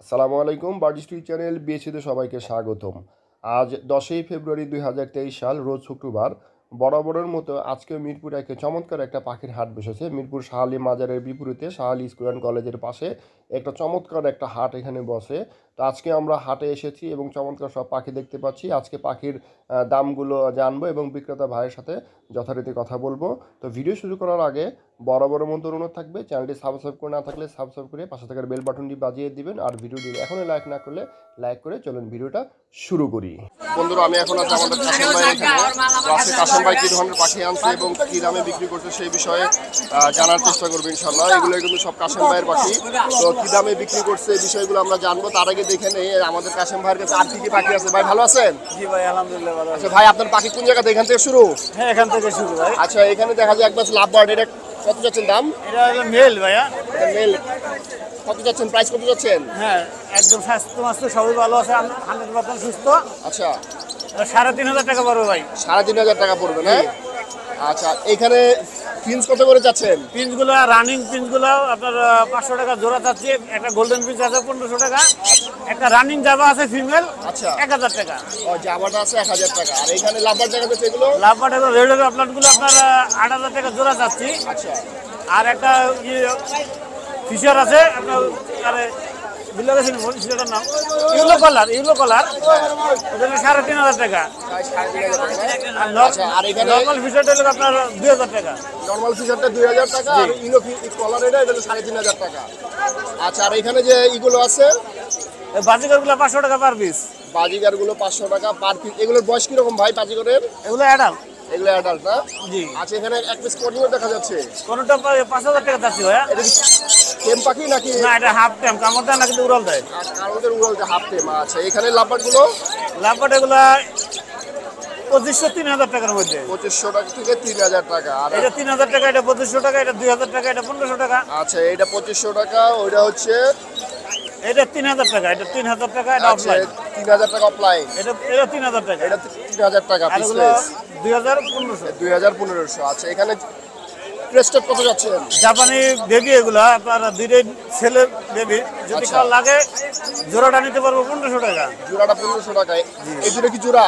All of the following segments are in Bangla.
আসসালামু আলাইকুম বার্ডিজ টিভি চ্যানেল বিএসিতে সবাইকে স্বাগতম। আজ 10ই ফেব্রুয়ারি 2023 সাল, রোজ শুক্রবার। বরাবরের মতো আজকে মিরপুরে একটা চমৎকার একটা পাখির হাট বসেছে। মিরপুর শাহালি মাজারের বিপরীতে শাহালি স্কুল অ্যান্ড কলেজের পাশে একটা চমৎকার একটা হাট এখানে বসে। তো আজকে আমরা হাটে এসেছি এবং চমৎকার সব পাখি দেখতে পাচ্ছি। আজকে পাখির দামগুলো জানবো এবং বিক্রেতা ভাইয়ের সাথে যথারীতি কথা বলবো। তো ভিডিও শুরু করার আগে বরাবরের মতো অনুরোধ থাকবে, চ্যানেলটি সাবস্ক্রাইব করে না থাকলে সাবস্ক্রাইব করে পাশে থাকার বেল বাটনটি বাজিয়ে দিবেন। আর ভিডিওটি এখনই লাইক না করলে লাইক করে চলুন ভিডিওটা শুরু করি। বন্ধুরা, আমি এখন আছি আমাদের কাশেম ভাই এখানে। আজকে কাশেম ভাই কী ধরনের পাখি আনছে এবং কী দামে বিক্রি করছে সেই বিষয়ে জানার চেষ্টা করবো ইনশাল্লাহ। এগুলো কিন্তু সব কাশেম ভাইয়ের পাখি। তো কী দামে বিক্রি করছে এই বিষয়গুলো আমরা জানবো। তার আগে দেখে নেই আমাদের কাশেম ভাইয়ের কাছে আর কি পাখি আছে। ভাই ভালো আছেন? জি ভাই, আলহামদুলিল্লাহ ভালো আছি। আচ্ছা ভাই, আপনার পাখি কোন জায়গাতে? এখান থেকে শুরু? হ্যাঁ, এখান থেকে শুরু ভাই। আচ্ছা, এখানে দেখা যায় একবার লাভবার্ড, এটা কত যাচ্ছেন দাম? এটা হলো মেল ভাইয়া। এটা মেল। কত যাচ্ছেন, প্রাইস কত যাচ্ছেন? হ্যাঁ, একদম স্বাস্থ্য মাস্ত সবই ভালো আছে, 100% সুস্থ। আচ্ছা, 3,500 টাকা পড়বে ভাই। 3,500 টাকা পড়বে না? আচ্ছা, এখানে ফিন্স কত করে যাচ্ছেন? পিঞ্চগুলো রানিং পিঞ্চগুলো আপনার 500 টাকা জোড়া যাচ্ছে। একটা গোল্ডেন পিঞ্চ আছে 1500 টাকা। একটা রানিং জাবা আছে ফিমেল, আচ্ছা 1000 টাকা। ও, জামাটা আছে 1000 টাকা। আর এখানে লাভবার্ড দেখা যাচ্ছে এগুলো? লাভবার্ড এগুলো রেড আপলাটগুলো আপনার 8000 টাকা জোড়া যাচ্ছি। আচ্ছা, আর একটা ফিশার আছে আপনার, আরে বুঝলে গেছেন ফিশারটার নাম ইউলো কালার, ওটা 3,500 টাকা। প্রায় 3,500 টাকা। আর আচ্ছা, আর এখানে নর্মাল ফিশারটা হলো আপনার 2000 টাকা। নরমাল ফিশারটা 2000 টাকা। আর ইনো কলার এটা 3,500 টাকা। আচ্ছা, আর এখানে যে ইগুলো আছে বাজিগারগুলো 500 টাকা পার পিস। বাজিগারগুলো 500 টাকা পার পিস। এগুলোর বয়স কিরকম ভাই বাজিগরের? এগুলো অ্যাডাল্ট। এগুলো অ্যাডাল্ট না? জি। আচ্ছা, এখানে এক পিস কর্নিও দেখা যাচ্ছে। কোনটা 5,000 টাকা যাচ্ছে ভাইয়া। এটা কি টেম পাখি নাকি? না, এটা হাফ টাইম, কামড় দেয় না কিন্তু উড়াল দেয়। আর কারোদের উড়ালতে হাফ টেম। আচ্ছা, এখানে লাভবার্ডগুলো? লাভবার্ড এগুলো 2,500-3,000 টাকার মধ্যে। 2,500 টাকা থেকে 3,000 টাকা। আর এটা 3,000 টাকা, এটা 2,500 টাকা, এটা 2,000 টাকা, এটা 1,500 টাকা। আচ্ছা, এটা 2,500 টাকা, ওইটা হচ্ছে এটা 3,000 টাকা, এটা 3,000 টাকা, এটা অফলাইন। 3,000 টাকা অফলাইন। এটা 3,000 টাকা, এটা 3,000 টাকা আর পিস। এগুলো 2,500। 2,500। আচ্ছা, এখানে ক্রেস্টেড কত যাচ্ছেন? জাপানি বেবি এগুলো আপনার দুইটাই ছেলে বেবি, যদি কার লাগে জোড়াটা নিতে পারবো 1,500 টাকা। জোড়াটা 1,500 টাকা। এই দুটো কি জোড়া?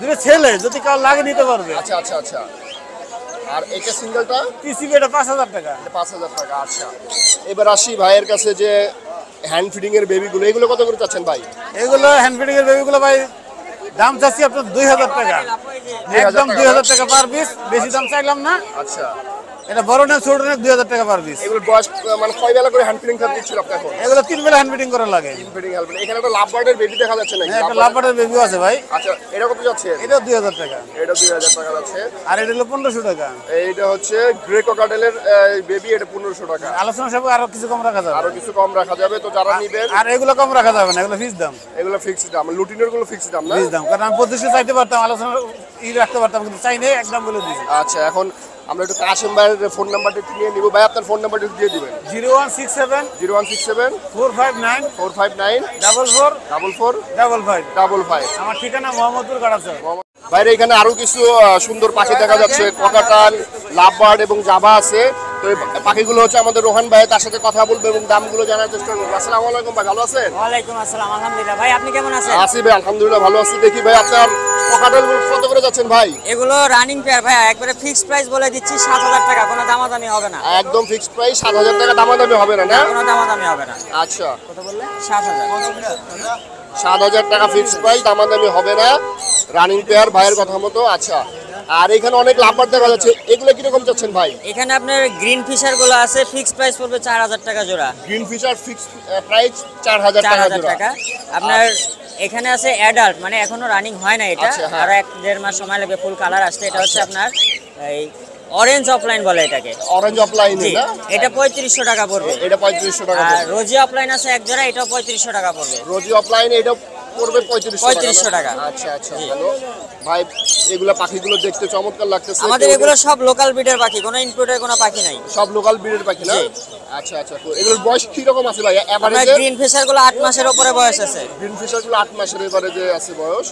দুটো ছেলে, যদি কার লাগে নিতে পারবে। আচ্ছা আচ্ছা আচ্ছা। আর এটা সিঙ্গেলটা? টিসিবি এটা 5,000 টাকা। এটা 5,000 টাকা। আচ্ছা, এবার আসি ভাইয়ের কাছে যে হ্যান্ড ফিডিং এর বেবিগুলো, এগুলো কত করে চাচ্ছেন ভাই? এগুলো হ্যান্ড ফিডিং এর বেবিগুলো ভাই দাম চাচ্ছি আপনার 2,000 টাকা, একদম 2,000 টাকা পার পিস। বেশি দাম চাইলাম না। আচ্ছা, এটা বড় না ছোট না 2,000 টাকা পার পিস। এগুলো বয়স মানে কয় বেলা করে হ্যান্ড ফিডিং খাওয়া দিচ্ছিল আপনাকে? এগুলো 3 বেলা হ্যান্ড ফিডিং করা লাগে। Hand feeding help. এখানে একটা লাভবার্ডের বেবি দেখা যাচ্ছে নাকি? হ্যাঁ, একটা লাভবার্ডের বেবিও আছে ভাই। আচ্ছা, এটা কত যাচ্ছে? এটা 2,000 টাকা। এটা 2,000 টাকা যাচ্ছে। আর এটা হলো 1,500 টাকা। এইটা হচ্ছে গ্রে ককাটেলের বেবি, এটা 1,500 টাকা। আলোচনা সব আরো কিছু কম রাখা যাবে। আরো কিছু কম রাখা যাবে। তো যারা নিবেন, আর এগুলো কম রাখা যাবে না, এগুলো ফিক্স দাম। এগুলো ফিক্সড দাম। লুটিনের গুলো ফিক্সড দাম না? ফিক্স দাম, কারণ আমি 2,500 চাইতে পারতাম, আলোচনা রাখতে পারতাম, কিন্তু চাই নেই, একদম বলে দিয়েছি। আচ্ছা, এখন আমরা একটু কাশেম ভাইয়ের ফোন নাম্বারটা নিয়ে নিব। ভাই, আপনার ফোন নাম্বারটা দিয়ে দিবেন। 0167 0167 459 459 44 44 55 55। আমার ঠিকানা মোহাম্মদপুর গাড়াচর। বাইরে এখানে আরো কিছু সুন্দর পাখি দেখা যাচ্ছে। ককাটাল, লাভবার্ড এবং জাভা আছে। তো এই পাখিগুলো হচ্ছে আমাদের রোহান ভাই, তার সাথে কথা বলবো এবং দামগুলো জানার চেষ্টা করবো। আসসালামু আলাইকুম ভাই, ভালো আছেন? ওয়ালাইকুম আসসালাম, আলহামদুলিল্লাহ। ভাই আপনি কেমন আছেন? আছি ভাই, আলহামদুলিল্লাহ ভালো আছি। দেখি ভাই, আপনার ককাটালগুলো কত করে যাচ্ছেন ভাই? এগুলো রানিং পেয়ার ভাই, একবারে ফিক্সড প্রাইস বলে দিচ্ছি 7,000 টাকা, কোনো দামাদামি হবে না। একদম ফিক্সড প্রাইস 7,000 টাকা, দামাদামি হবে না? না, কোনো দামাদামি হবে না। আচ্ছা, কত বললে? 7,000। 7,000 টাকা ফিক্সড প্রাইস, দামাদামি হবে না। রানিং পেয়ার ভাইয়ের কথা মতো। আচ্ছা, আর এখানে অনেক লাভবার্ড দেখা যাচ্ছে, এগুলো কিরকম যাচ্ছেন ভাই? এখানে আপনার গ্রিন ফিশার গুলো আছে, ফিক্সড প্রাইস পড়বে 4,000 টাকা জোড়া। গ্রিন ফিশার ফিক্সড প্রাইস 4,000 টাকা। আপনার এখানে আছে অ্যাডাল্ট, মানে এখনো রানিং হয় না এটা, আর 1-1.5 মাস সময় লাগবে ফুল কালার আসতে। এটা হচ্ছে আপনার এই অরেঞ্জ অফলাইন বলে এটাকে। অরেঞ্জ অফলাইন না? এটা 3,500 টাকা পড়বে। এটা 3,500 টাকা আর পড়বে। রোজি অফলাইন আছে এক জোড়া, এটাও 3,500 টাকা পড়বে। রোজি অফলাইন এটা পড়বে 3,500 টাকা। আচ্ছা আচ্ছা, ভালো ভাই। এগুলা পাখিগুলো দেখতে চমৎকার লাগতেছে। আমাদের এগুলো সব লোকাল ব্রিডের পাখি, কোনো ইম্পোর্টের কোনো পাখি নাই, সব লোকাল ব্রিডের পাখি না? আচ্ছা আচ্ছা। তো এগুলোর বয়স কি রকম আছে ভাই এভারেজে? গ্রিন ফিশার গুলো 8 মাসের উপরে বয়স আছে। গ্রিন ফিশার গুলো 8 মাসের এভারেজে আছে বয়স।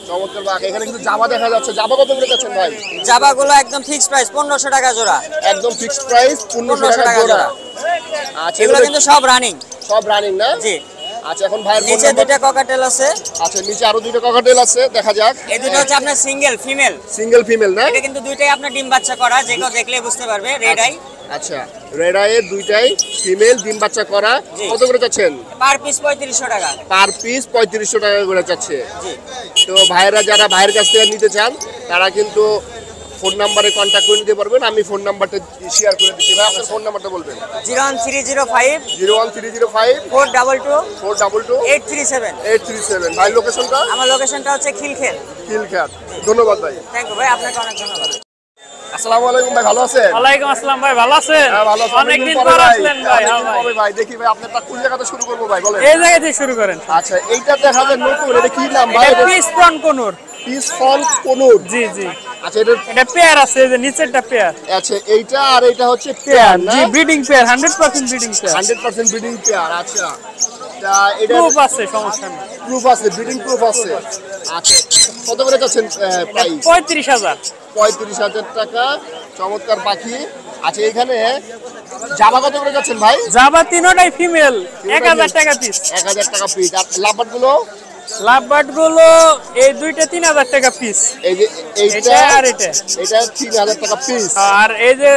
চমৎকার পাখি। এখানে কিন্তু জাবা দেখা যাচ্ছে। জাবা কত করে যাচ্ছেন ভাই? জাবা গুলো একদম ফিক্সড প্রাইস 1,500 টাকা জোড়া। একদম ফিক্সড প্রাইস 1,500 টাকা জোড়া। আচ্ছা, এগুলো কিন্তু সব রানিং। সব রানিং না? জি। আচ্ছা এখন ভাইয়ের নিচে দুইটা ককাটেল আছে। আচ্ছা নিচে আরো দুইটা ককাটেল আছে, দেখা যাক। এই দুটো হচ্ছে আপনার সিঙ্গেল ফিমেল। সিঙ্গেল ফিমেল না? এটা কিন্তু দুইটাই আপনার ডিম বাচ্চা করা, যে কেউ দেখলেই বুঝতে পারবে। Red eye. আচ্ছা রেড আইয়ের দুইটাই ফিমেল, ডিম বাচ্চা করা। কত করে চাচ্ছেন? পার পিস 3500 টাকা। পার পিস 3500 টাকা করে চাচ্ছে। জি। তো ভাইয়েরা যারা ভাইয়ের কাছ থেকে নিতে চান তারা কিন্তু ফোন নাম্বারে কন্ট্যাক্ট করে নিতে পারবেন। আমি ফোন নাম্বারটা শেয়ার করে দিচ্ছি। ভাই আপনার ফোন নাম্বারটা বলবেন। 01305 01305 422 422 837 837। ভাই লোকেশনটা? আমার লোকেশনটা হচ্ছে খিলখেল। খিলখ্যাত। ধন্যবাদ ভাই। থ্যাংক ইউ ভাই, আপনাকে অনেক ধন্যবাদ। আসসালামু আলাইকুম ভাই, ভালো আছেন? ওয়ালাইকুম আসসালাম ভাই, ভালো আছেন? হ্যাঁ ভালো আছি। অনেকদিন পর আসলেন ভাই। হ্যাঁ ভাই। ভাই দেখি ভাই আপনারটা কোন জায়গাতে শুরু করব ভাই বলেন। এই জায়গা থেকে শুরু করেন। আচ্ছা এইটা দেখা যায় নতুন, এটা কি নাম ভাই? এটা পিস ফ্রন কোনুর। পিস ফল কোনুর। জি জি। আচ্ছা এটা পেয়ার আছে, এই যে নিচেরটা পেয়ার। আচ্ছা এইটা আর এইটা হচ্ছে পেয়ার না? জি breeding pair, 100% breeding pair. 100% breeding pair. আচ্ছা তা এটা প্রুফ আছে, সমস্যা নেই। প্রুফ আছে, ব্রিডিং প্রুফ আছে। আচ্ছা কত করে যাচ্ছেন প্রাইস? 35000। 35000 টাকা। চমৎকার পাখি। আচ্ছা এখানে জাবা কত করে যাচ্ছেন ভাই? জাবা তিনটাই ফিমেল, 1000 টাকা পিস। 1000 টাকা পিস। আর লাভবার্ড গুলো? লাভবার্ড গুলো এই দুইটা 3000 টাকা পিস। এই যে এইটা আর এটা 3000 টাকা পিস। আর এই যে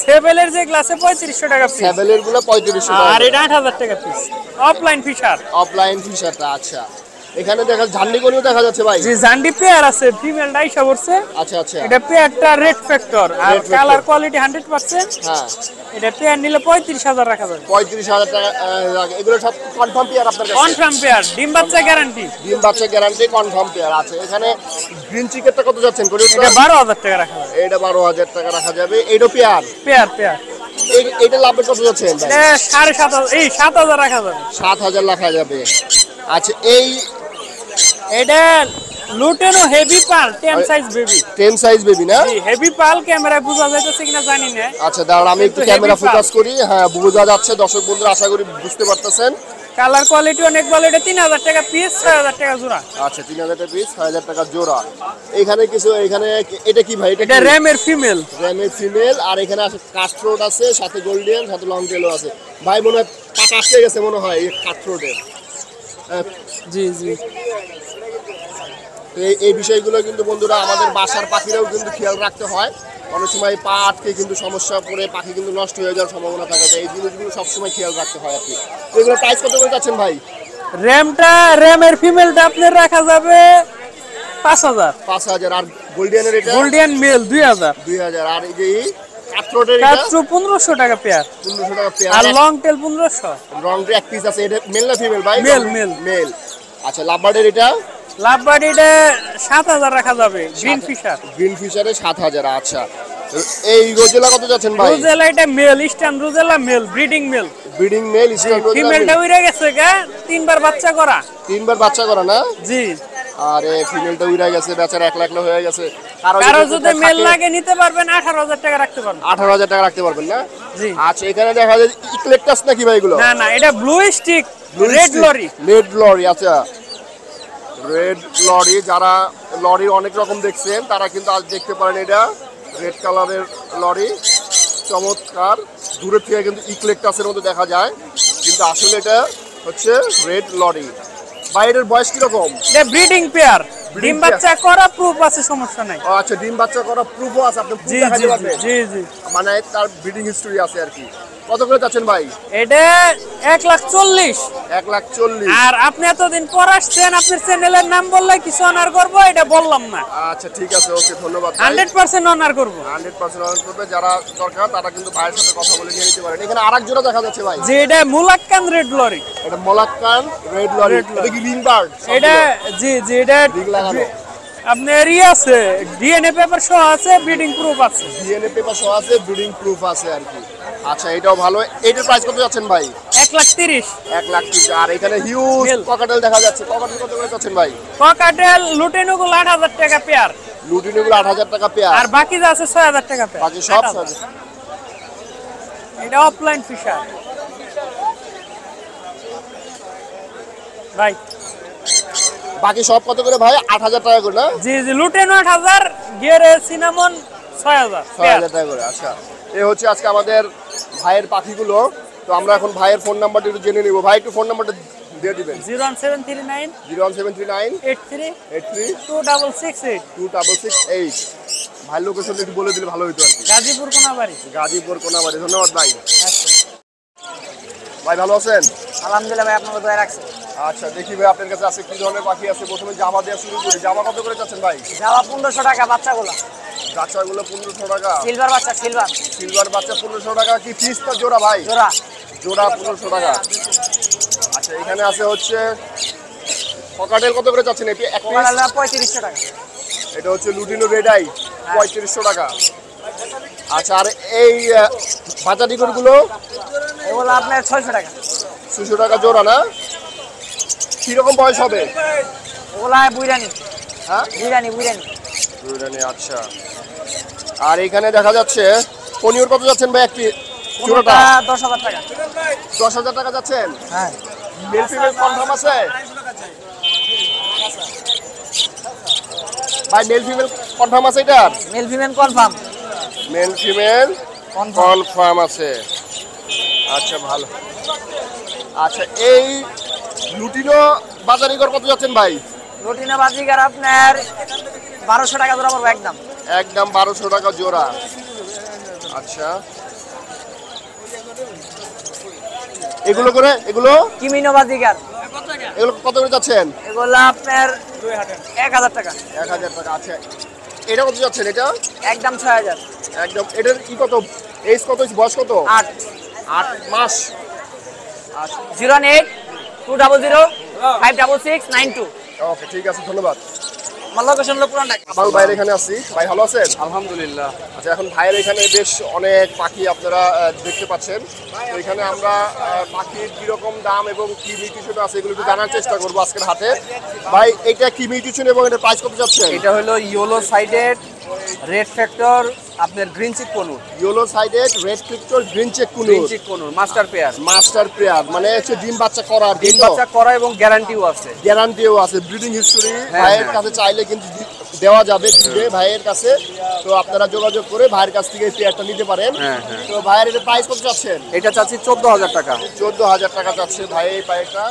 সেভেলের যে গ্লাসে 3500 টাকা পিস। সেভেলের গুলো 3500 টাকা। আর এটা 8000 টাকা পিস। Offline Fischer. অফলাইন ফিশারটা। আচ্ছা এখানে দেখা ঝান্ডি কোনিও দেখা যাচ্ছে ভাই। জি জান্ডি পেয়ার আছে, ফিমেল ডাইশা পড়ছে। আচ্ছা আচ্ছা। এটা পেয়ারটা রেড ফ্যাক্টর আর কালার কোয়ালিটি 100%। হ্যাঁ এটা পেয়ার নিলে 35000 রাখা যাবে। 35000 টাকা। এগুলো সব কনফার্ম পেয়ার আপনার কাছে? কনফার্ম পেয়ার, ডিম বাচ্চা গ্যারান্টি। ডিম বাচ্চা গ্যারান্টি, কনফার্ম পেয়ার আছে। এখানে গ্রিন চিকেনটা কত যাচ্ছেন? এটা 12000 টাকা রাখা যাবে। এটা 12000 টাকা রাখা যাবে। এইটা পেয়ার পেয়ার এইটা লাভের কত যাচ্ছেন? এটা 7500, এই 7000 রাখা যাবে। 7000 রাখা যাবে। আচ্ছা এটা লুটেনো হেভি পাল 10 সাইজ বেবি। 10 সাইজ বেবি না? জি হেভি পাল। ক্যামেরায় বোঝা যাচ্ছে কিনা জানি না। আচ্ছা দাঁড়ান আমি একটু ক্যামেরা ফোকাস করি। হ্যাঁ বোঝা যাচ্ছে, দর্শক বন্ধুরা আশা করি বুঝতে পারতেছেন। কালার কোয়ালিটি অনেক ভালো। এটা 3000 টাকা পিস, 6000 টাকা জোড়া। আচ্ছা 3000 টাকা পিস, 6000 টাকা জোড়া। এখানে কিছু এটা কি ভাই? এটা র্যামের ফিমেল। র্যামের ফিমেল। আর এখানে আছে কাঠরোড আছে, সাথে গোল্ডিয়ান, সাথে লং টেলও আছে। ভাই মনে হয় পাটা আসতে গেছে মনে হয় এই কাঠরোডে। জি জি। এই বিষয়গুলো কিন্তু বন্ধুরা আমাদের বাসার পাখিরাও কিন্তু খেয়াল রাখতে হয়। অনেক সময় পা আটকে কিন্তু সমস্যা পড়ে পাখি কিন্তু নষ্ট হয়ে যাওয়ার সম্ভাবনা থাকে। এই জিনিসগুলো সবসময় খেয়াল রাখতে হয় আর কি। এগুলো প্রাইস কত করে যাচ্ছেন ভাই? র্যামের ফিমেলটা আপনার রাখা যাবে 5000। 5000। আর গোল্ডিয়ানের এটা? Gouldian mail 2000। 2000। আর এই যে কাঠরোডের এটা? 1500 টাকা পেয়ার। 1500 টাকা পেয়ার। আর লং টেল 1500। রং এক পিস আছে। এটা মেল না ফিমেল ভাই? মেল। আচ্ছা লাভবার্ডের এটা? লাভবার্ড এটা 7000 রাখা যাবে। গ্রিন ফিশারে 7000। আচ্ছা এই রোজেলা কত যাচ্ছেন ভাই? রোজেলা এটা male, eastern rosella male, breeding male. Eastern rosella ফিমেলটা উইরা গেছে গা, 3 বার বাচ্চা করা। 3 বার বাচ্চা করা না? জি। আরে ফিমেলটা উইরা গেছে, বেচারা 1 লাখ হয়ে গেছে। কারো যদি মেল লাগে নিতে পারবেন, 18000 টাকা রাখতে পারবেন। 18000 টাকা রাখতে পারবেন না? জি। আচ্ছা এখানে দেখা যায় ইকলেকটাস নাকি ভাই এগুলো? না এটা ব্লু স্টিক রেড লরি। আচ্ছা রেড লরি। যারা লরি অনেক রকম দেখছেন তারা কিন্তু আজ দেখতে পারেন। এটা রেড কালারের লরি, চমৎকার। দূরের থেকে কিন্তু ইকলেকটাসের মতো দেখা যায়, কিন্তু আসলে এটা হচ্ছে রেড লরি। বাইরের বয়স কিরকম? এটা ব্রিডিং পেয়ার, ডিম বাচ্চা করা, প্রুফ আছে, সমস্যা নাই। আচ্ছা ডিম বাচ্চা করা প্রুফও আছে, আপনি প্রুফ দেখাতে পারবেন? জি মানে তার ব্রিডিং হিস্টরি আছে আর কি। কত করে যাচ্ছেন ভাই? এটা 140,000। 140,000। আর আপনি এতদিন পর আসছেন, আপনার চ্যানেলের নাম বললে কিছু অনার করব, এটা বললাম না। আচ্ছা ঠিক আছে, ওকে ধন্যবাদ। 100% অনার করব। 100% অনার করবে। যারা দরকার তারা কিন্তু ভাইয়ের সাথে কথা বলে নিয়ে নিতে পারেন। এখানে আরেক জোড়া দেখা যাচ্ছে ভাই। যে এটা মুলাক্কান রেড লরি। এটা মোলাক্কান রেড লরি। এটা কি রিং বার্ড? এটা জি এটা রিং লাগানো। আপনার আছে ডিএনএ পেপার সহ আছে, ব্রিডিং প্রুফ আছে। ডিএনএ পেপার সহ আছে, ব্রিডিং প্রুফ আছে আর কি। আচ্ছা এটাও ভালো। এটার প্রাইস কত যাচ্ছেন ভাই? 1,30,000। 1,30,000। আর এখানে হিউজ ককাটেল দেখা যাচ্ছে। ককাটেল কত করে যাচ্ছেন ভাই? ককাটেল লুটিনোগুলো 8,000 টাকা পেয়ার। লুটিনোগুলো 8,000 টাকা পেয়ার। আর বাকি যা আছে 6,000 টাকা পেয়ার। বাকি সব এটা অফলাইন ফিশার ভাই। বাকি সব কত করে ভাই? 8,000 টাকা করে না? জি লুটেনো 8,000, গিয়ারে সিনামন 6,000 টাকা করে। আচ্ছা এই হচ্ছে আজকে আমাদের ভাইয়ের পাখিগুলো। তো আমরা এখন ভাইয়ের ফোন নাম্বারটা একটু জেনে নিব। ভাই একটু ফোন নাম্বারটা দিয়ে দিবেন। 01739 01739 83 83 2668 2668। ভাই লোকেশনটা একটু বলে দিলে ভালো হতো আর কি। গাজীপুর কোনাবাড়ি। গাজীপুর কোনাবাড়ি। ধন্যবাদ ভাই। ভাই ভালো আছেন? আলহামদুলিল্লাহ ভাই, আপনাকে দয়া রাখছে। আচ্ছা দেখি ভাই আপনার কাছে আছে কি ধরনের পাখি আছে। প্রথমে জামা দেওয়া শুরু করি। জামা কত করে চাচ্ছেন ভাই? যাওয়া 1500 টাকা বাচ্চাগুলো। বাচ্চাগুলো 1500 টাকা। সিলভার বাচ্চা, সিলভার সিলভার বাচ্চা 1500 টাকা। কি পিস না জোড়া ভাই? জোড়া। জোড়া 1500 টাকা। আচ্ছা এখানে আছে হচ্ছে ককাটেল কত করে চাচ্ছেন? এটি এক পিস 3500 টাকা। এটা হচ্ছে লুটিনো রেড আই 3500 টাকা। আচ্ছা আর এই বাজারিগুলো এগুলো আপনার 600 টাকা। 600 টাকা জোড়া না? কিরকম বয়স হবে? ওগুলা বুইরানি। হ্যাঁ বুইরানি, বুইরানি। বুইরানি। আচ্ছা আর এখানে দেখা যাচ্ছে কনিউর কত যাচ্ছেন ভাই? একটি জোড়াটা 10,000 টাকা। 10,000 টাকা যাচ্ছেন? হ্যাঁ। মেল ফিমেল কনফার্ম আছে ভাই? মেল ফিমেল কনফার্ম আছে এটা? Male female confirm. Male female confirm আছে। আচ্ছা ভালো। আচ্ছা এই লুটিনো বাজারিগর কত যাচ্ছেন ভাই? রুটিনা বাজিগার আপনার 1200 টাকা জোড়া পড়বে একদম। একদম 1200 টাকা জোড়া। আচ্ছা এগুলো করে এগুলো কিমিনো বাজিগার এগুলো কত করে যাচ্ছেন? এগুলো আপনার 1000 টাকা। 1000 টাকা। আচ্ছা এটা কত যাচ্ছেন? এটা একদম 6000। একদম। এটার কি কত এজ কত বয়স কত? 8 মাস। 08 200 56692। ওকে ঠিক আছে ধন্যবাদ। আমার লোকেশন হলো পুরান ঢাকা। আমার ভাইয়ের এখানে আছি। ভাই ভালো আছেন? আলহামদুলিল্লাহ। আচ্ছা এখন ভাইয়ের এখানে বেশ অনেক পাখি আপনারা দেখতে পাচ্ছেন। তো এখানে আমরা পাখির কিরকম দাম এবং কি মিউটেশন আছে এগুলো একটু জানার চেষ্টা করবো আজকের হাটে। ভাই এটা কি মিউটেশন এবং এটার প্রাইস কত যাচ্ছে? এটা হলো ইয়েলো সাইডেড রেড ফ্যাক্টর আপনার green cheek conure. Yellow sided red factor green cheek green cheek conure master pair. Master pair মানে হচ্ছে ডিম বাচ্চা করার। ডিম বাচ্চা করা এবং গ্যারান্টিও আছে। গ্যারান্টিও আছে। ব্রিডিং হিস্টোরি হ্যাঁ, ভাইয়ের হ্যাঁ। কাছে চাইলে কিন্তু দেওয়া যাবে দিবে ভাইয়ের কাছে। তো আপনারা যোগাযোগ করে ভাইয়ের কাছ থেকে এই পেয়ারটা নিতে পারেন। হ্যাঁ, হ্যাঁ। তো ভাইয়ের এটা প্রাইস কত চাচ্ছেন? এটা চাচ্ছি 14000 টাকা। 14000 টাকা চাচ্ছে ভাই এই পায়েরটা।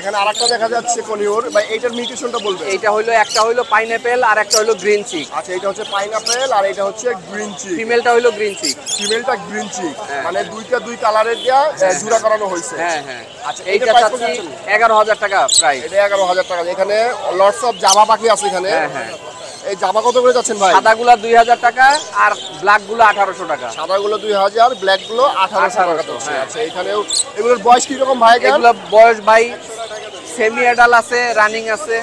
এখানে আরেকটা দেখা যাচ্ছে কনিওর ভাই, এইটার মিউটেশনটা বলবেন? এইটা হলো একটা হলো পাইনাপেল আর একটা হলো গ্রিন চিক। আচ্ছা এটা হচ্ছে পাইনাপেল আর এটা হচ্ছে গ্রিন চিক। ফিমেলটা হলো গ্রিন চিক। ফিমেলটা গ্রিন চিক। হ্যাঁ। মানে দুই কালারের দিয়া জোড়া করানো হয়েছে। হ্যাঁ হ্যাঁ। আচ্ছা এইটা এইটা প্রাইস চাচ্ছি 11000 টাকা প্রাইস। এটা 11000 টাকা। এখানে লটস অফ জামা পাখি আছে এখানে। হ্যাঁ হ্যাঁ। এই জামা কত করে যাচ্ছেন ভাই? সাদাগুলা 2000 টাকা আর ব্ল্যাকগুলো 1800 টাকা। সাদাগুলো 2000, ব্ল্যাকগুলো 1800 টাকা যাচ্ছে। হ্যাঁ। আচ্ছা এখানেও এগুলোর বয়স কি রকম ভাই? এগুলো বয়স ভাই সেমি অ্যাডাল আছে, রানিং আছে।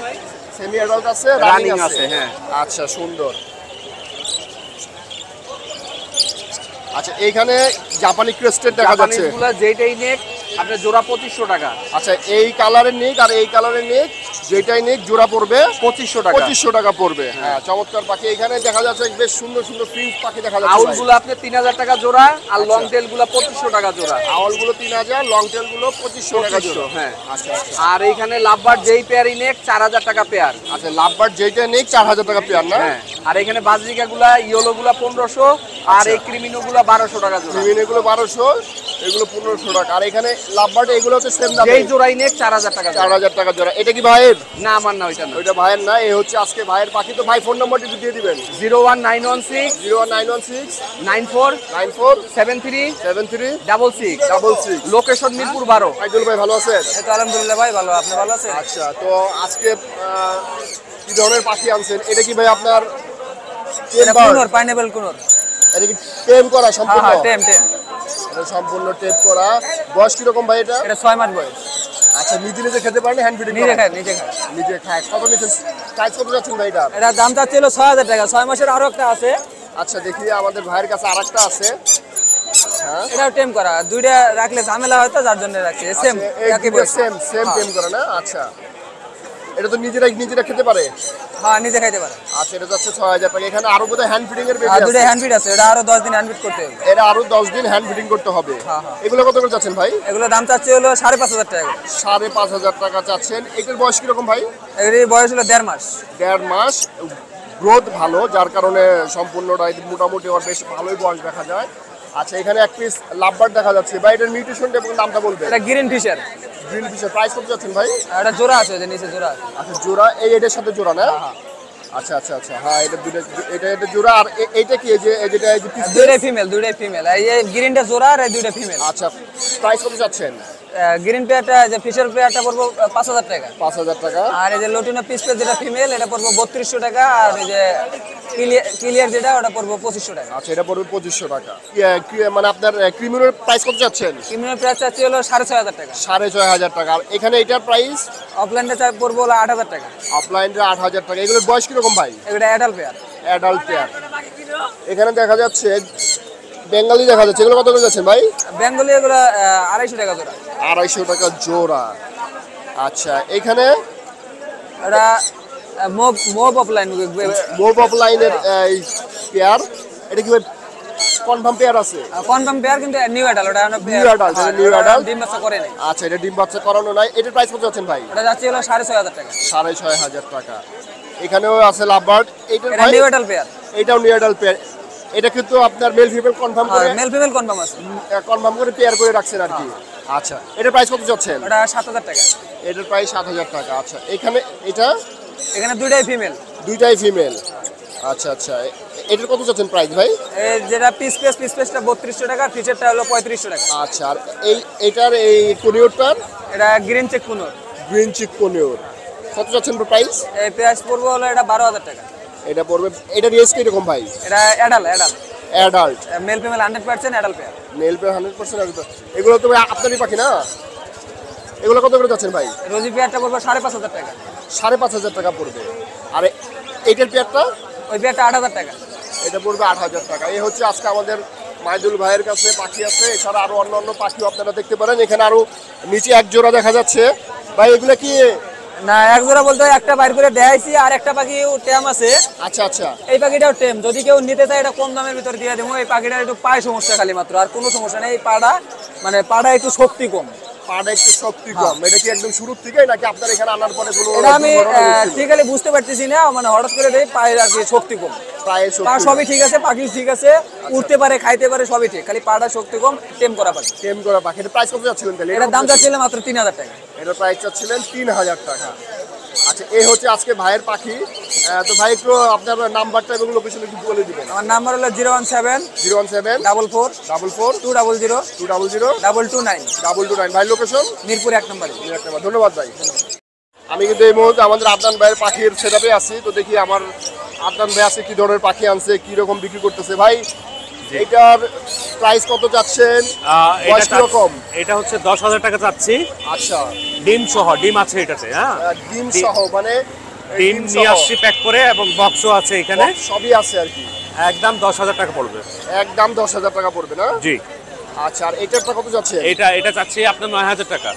সেমি অ্যাডাল্ট আছে, রানিং রানিং আছে। আছে, হ্যাঁ। আচ্ছা সুন্দর। আচ্ছা এইখানে জাপানি ক্রেস্টেড দেখা যাচ্ছে। জাপানিজগুলো যেটাই নেক আপনার জোড়া 2500 টাকা। আচ্ছা এই কালারের নিক আর এই কালারের নিক যেটাই নিক জোড়া পড়বে 2500 টাকা। 2500 টাকা পড়বে। হ্যাঁ চমৎকার পাখি। এখানে দেখা যাচ্ছে বেশ সুন্দর সুন্দর ফিঞ্চ পাখি দেখা যাচ্ছে। আউলগুলো আপনি 3000 টাকা জোড়া আর লং টেলগুলো 2500 টাকা জোড়া। আউলগুলো 3000, লং টেলগুলো 2500 টাকা জোড়া। হ্যাঁ। আচ্ছা আচ্ছা। আর এইখানে লাভবার্ড যেই পেয়ারই নেক 4000 টাকা পেয়ার। আচ্ছা লাভবার্ড যেটা নিক 4000 টাকা পেয়ার না? হ্যাঁ। আর এখানে বাজরিকাগুলা ইয়েলোগুলা 1500 আর এই ক্রিমিনোগুলা 1200 টাকা জোড়া। এগুলো 1200, এগুলো 1500 টাকা। আর এখানে লাভবার্ড এগুলো হচ্ছে সেম দাম। যেই জোড়াই নেক 4000 টাকা জোড়া। 4000 টাকা জোড়া। এটা কি ভাইয়ের? না আমার না, ওইটা না। ওইটা ভাইয়ের না। এই হচ্ছে আজকে ভাইয়ের পাখি। তো ভাই ফোন নাম্বারটি একটু দিয়ে দিবেন। 01916 01916 94 94 73 73 66 66। লোকেশন মিরপুর 12। আইদুল ভাই ভালো আছেন? এই তো আলহামদুলিল্লাহ ভাই, ভালো। আপনি ভালো আছেন? আচ্ছা তো আজকে কি ধরনের পাখি আনছেন? এটা কি ভাই আপনার কুনোর, পাইনাপেল কুনোর। এটা কি টেম করা সম্পূর্ণ? হ্যাঁ টেম টেম। এটা সম্পূর্ণ টেপ করা। বয়স কি রকম ভাই এটা? এটা 6 মাস বয়স। আচ্ছা নিজে নিজে খেতে পারেন? হ্যান্ড ফিডিং নিজে খায়, নিজে খায়। নিজে খায়। কত নিচে প্রাইস কত যাচ্ছেন ভাই এটা? এটা দাম চাচ্ছিল 6000 টাকা। 6 মাসের আরো একটা আছে। আচ্ছা দেখি আমাদের ভাইয়ের কাছে আরেকটা আছে। হ্যাঁ এটাও টেম করা। দুইটা রাখলে ঝামেলা হয় তো, যার জন্য রাখছি। সেম একই বয়স। সেম টেম করে না? আচ্ছা এটা তো নিজেরা খেতে পারে? হ্যাঁ নিজে খাইতে পারে। আচ্ছা এটা যাচ্ছে 6000 টাকা। এখানে আরো বোধহয় হ্যান্ড ফিডিং এর বেবি আর আছে। দুইটা হ্যান্ড ফিড আছে। এটা আরো 10 দিন হ্যান্ড ফিড করতে হবে। এটা আরো 10 দিন হ্যান্ড ফিডিং করতে হবে। হ্যাঁ, হ্যাঁ। এগুলো কত করে যাচ্ছেন ভাই? এগুলো দাম চাচ্ছি হলো 5500 টাকা। 5500 টাকা চাচ্ছেন। এটার বয়স কি রকম ভাই? এর বয়স হলো 1.5 মাস। 1.5 মাস। গ্রোথ ভালো, যার কারণে সম্পূর্ণটা মোটামুটি ওর বেশ ভালোই বয়স দেখা যায়। আচ্ছা এখানে এক পিস লাভবার্ড দেখা যাচ্ছে ভাই, এটার মিউটেশনটা এবং নামটা বলবেন। এটা গ্রিন ফিশার। গ্রিন ফিশের প্রাইস কত যাচ্ছেন ভাই? এটা জোড়া আছে, যে নিচে জোড়া। আচ্ছা জোড়া, এটার সাথে জোড়া না? আচ্ছা আচ্ছা আচ্ছা, হ্যাঁ এটা জোড়া। আর এইটা কি, যেটা দুইটাই ফিমেল। এই গ্রিনটা জোড়া আর এই দুইটা ফিমেল। আচ্ছা প্রাইস কত যাচ্ছেন? গ্রিন পেয়ারটা যে ফিশার পেয়ারটা পড়বো 5000 টাকা। 5000 টাকা। আর এই যে লটিনো পিস পেয়ার যেটা ফিমেল এটা পড়বো 3200 টাকা। আর এই যে ক্লিয়ার যেটা ওটা পড়বো 2500 টাকা। আচ্ছা এটা পড়বে 2500 টাকা। মানে আপনার ক্রিমিনোর প্রাইস কত যাচ্ছেন? ক্রিমিনোর প্রাইস চাচ্ছি হলো 6500 টাকা। 6500 টাকা। আর এখানে এটার প্রাইস? অফলাইনটা চাই পড়বো হলো 8000 টাকা। অফলাইনটা 8000 টাকা। এগুলোর বয়স কিরকম ভাই? এটা অ্যাডাল্ট পেয়ার। Adult pair. এখানে দেখা যাচ্ছে বেঙ্গলি দেখা যাচ্ছে, এগুলো কত করে যাচ্ছেন ভাই? বেঙ্গলি এগুলো 250 টাকা জোড়া। 250 টাকা জোড়া। আচ্ছা এখানে এটা মোব অফলাইন। মোব অফলাইনের পেয়ার, এটা কি কনফার্ম পেয়ার আছে? কনফার্ম পেয়ার কিন্তু নিউ অ্যাডাল্ট। ওটা নিউ অ্যাডাল্ট ডিম বাচ্চা করে নাই। আচ্ছা এটা ডিম বাচ্চা করানো নাই। এটার প্রাইস কত যাচ্ছেন ভাই? এটা যাচ্ছে হলো 6500 টাকা। 6500 টাকা। এখানেও আছে লাভবার্ড। এটা নিউ অ্যাডাল্ট পেয়ার। এটাও নিউ অ্যাডাল্ট পেয়ার। এটা কিন্তু আপনার মেল ফিমেল কনফার্ম করে, মেল ফিমেল কনফার্ম আছে, কনফার্ম করে পেয়ার করে রাখছেন আর কি। আচ্ছা এটার প্রাইস কত যাচ্ছেন? ওটা 7000 টাকা। এটার প্রাইস 7000 টাকা। আচ্ছা এখানে এখানে দুইটাই ফিমেল। দুইটাই ফিমেল। আচ্ছা আচ্ছা এটার কত যাচ্ছেন প্রাইস ভাই? এই যেটা পিস পেসটা 3200 টাকা, ফিচারটা হলো 3500 টাকা। আচ্ছা আর এইটার কনিউরটার? এটা green cheek conure. Green cheek conure কত যাচ্ছেন প্রাইস? এই প্রাইস পড়বে হলো এটা 12000 টাকা। এটা পড়বে। এটা রেস কি রকম ভাই? এটা adult male female 100% adult pair. Male pair 100% adult. এগুলো তো আপনারই পাখি না? এগুলো কত করে যাচ্ছেন ভাই? রোজি পেয়ারটা পড়বে 5500 টাকা। 5500 টাকা পড়বে। আর এইটার পেয়ারটা? ওই পেয়ারটা 8000 টাকা। এটা পড়বে 8000 টাকা। এই হচ্ছে আজকে আমাদের মাইদুল ভাইয়ের কাছে পাখি আছে। এছাড়া আরো অন্য পাখিও আপনারা দেখতে পারেন। এখানে আরো নিচে এক জোড়া দেখা যাচ্ছে ভাই, এগুলো কি? না এক জোড়া বলতে একটা বাইর করে দেখাইছি, আর একটা পাখি টেম আছে। আচ্ছা আচ্ছা এই পাখিটাও টেম, যদি কেউ নিতে চায় এটা কম দামের ভিতর দিয়ে দেবো। এই পাখিটার একটু পায়ে সমস্যা খালি মাত্র, আর কোনো সমস্যা নেই। এই পাড়া একটু শক্তি কম। পাড়া একটু শক্তি কম। এটা কি একদম শুরুর থেকেই নাকি আপনার এখানে আনার পরে কোনো? এটা আমি ঠিক আছে বুঝতে পারতেছি না, মানে হঠাৎ করে দেই পায়ের আর কি শক্তি কম। পায়ে পা শক্তি সবই ঠিক আছে, পাখি ঠিক আছে, উঠতে পারে, খাইতে পারে, সবই ঠিক, খালি পাড়া শক্তি কম। টেম করা পাখি। টেম করা পাখি। এর প্রাইস কত যাচ্ছিলেন তাহলে? এটার দাম চাচ্ছিলেন মাত্র 3000 টাকা। এটার প্রাইস চাচ্ছিলেন 3000 টাকা। আচ্ছা এই হচ্ছে আজকে ভাইয়ের পাখি। তো ভাই একটু আপনার নাম্বারটা এবং লোকেশন একটু বলে দিবেন। আমার নাম্বার হলো 017 44 44 200 229। ভাই লোকেশন মিরপুর 1 নম্বরে। ধন্যবাদ ভাই। আমি কিন্তু এই মুহূর্তে আমাদের আদনান ভাইয়ের পাখির সেটআপে আছি। তো দেখি আমার আদনান ভাই আছে কি ধরনের পাখি আনছে, কি রকম বিক্রি করতেছে। ভাই এটার প্রাইস কত যাচ্ছেন? এটা হচ্ছে 10000 টাকা চাচ্ছি। আচ্ছা ডিম সহ, ডিম আছে এটাতে। হ্যাঁ ডিম সহ, মানে ডিম নিয়ে আসছি প্যাক করে, এবং বক্সও আছে এখানে, সবই আছে আর কি। একদম 10000 টাকা পড়বে। একদম 10000 টাকা পড়বে না? জি। আচ্ছা আর এটারটা কত যাচ্ছে? এটা চাচ্ছি আপনার 9000 টাকা।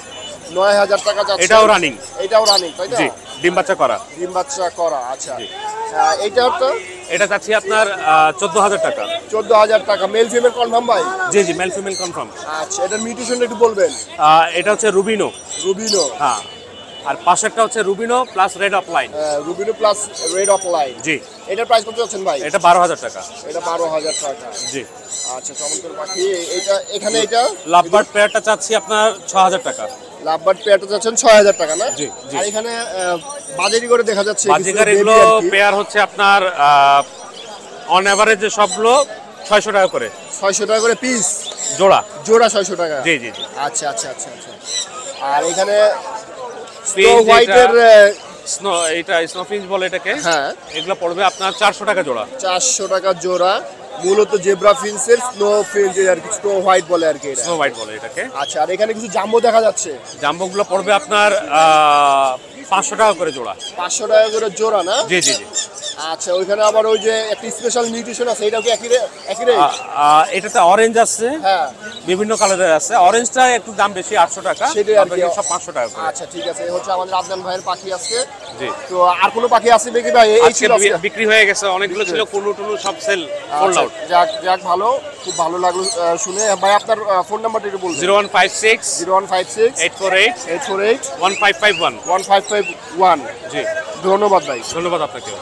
9000 টাকা যাচ্ছে। এটাও রানিং। তাই না? জি, ডিম বাচ্চা করা। আচ্ছা এইটারটা? এটা চাচ্ছি আপনার 14000 টাকা। 14000 টাকা। মেল ফিমেল কনফার্ম ভাই? জি জি, মেল ফিমেল কনফার্ম। আচ্ছা এটার মিউটেশন একটু বলবেন। এটা হচ্ছে রুবিনো। হ্যাঁ, আর পাশেরটা হচ্ছে rubino plus red of line. Rubino plus red of line. জি। এটার প্রাইস কত যাচ্ছেন ভাই? এটা 12000 টাকা। এটা 12000 টাকা। জি। আচ্ছা চমৎকার পাখি। এখানে এটা লাভবার্ড পেয়ারটা চাচ্ছি আপনার 6000 টাকা। লাভবার্ড পেয়ারটা যাচ্ছেন 6000 টাকা না? জি জি। আর এখানে বাজেরি করে দেখা যাচ্ছে বাজেগার এগুলো পেয়ার হচ্ছে আপনার অন এভারেজ সবগুলো 600 টাকা করে। 600 টাকা করে পিস? জোড়া 600 টাকা। জি জি জি। আচ্ছা আচ্ছা আচ্ছা আচ্ছা। আর এখানে স্নো হোয়াইটের স্নো ফিঞ্চ বলে এটাকে। হ্যাঁ, এগুলো পড়বে আপনার 400 টাকা জোড়া। 400 টাকা জোড়া। মূলত জেব্রা ফিঞ্চের স্নো ফিঞ্চ আর কি, স্নো হোয়াইট বলে আর কি, স্নো হোয়াইট বলে এটাকে। আচ্ছা আর এখানে কিছু জাম্বো দেখা যাচ্ছে। জাম্বোগুলো পড়বে আপনার 500 টাকা করে জোড়া। 500 টাকা করে জোড়া না? জি জি জি। আচ্ছা ওইখানে আবার ওই যে একটা স্পেশাল মিউটেশন আছে, এটাও কি একই রেট? এটাতে অরেঞ্জ আছে, হ্যাঁ বিভিন্ন কালারের আছে। অরেঞ্জটা একটু দাম বেশি, 800 টাকা। সেটাই আর কি, সব 500 টাকা করে। আচ্ছা ঠিক আছে। এই হচ্ছে আমাদের আদনান ভাইয়ের পাখি আজকে। জি। তো আর কোনো পাখি আছে নাকি ভাই? এই ছিল বিক্রি হয়ে গেছে, অনেকগুলো ছিল, কোনো সব সেল সোল্ড আউট। যাক ভালো, খুব ভালো লাগলো শুনে। ভাই আপনার ফোন নাম্বারটা একটু বলুন। 0156 848 1551। জি ধন্যবাদ ভাই। ধন্যবাদ আপনাকে।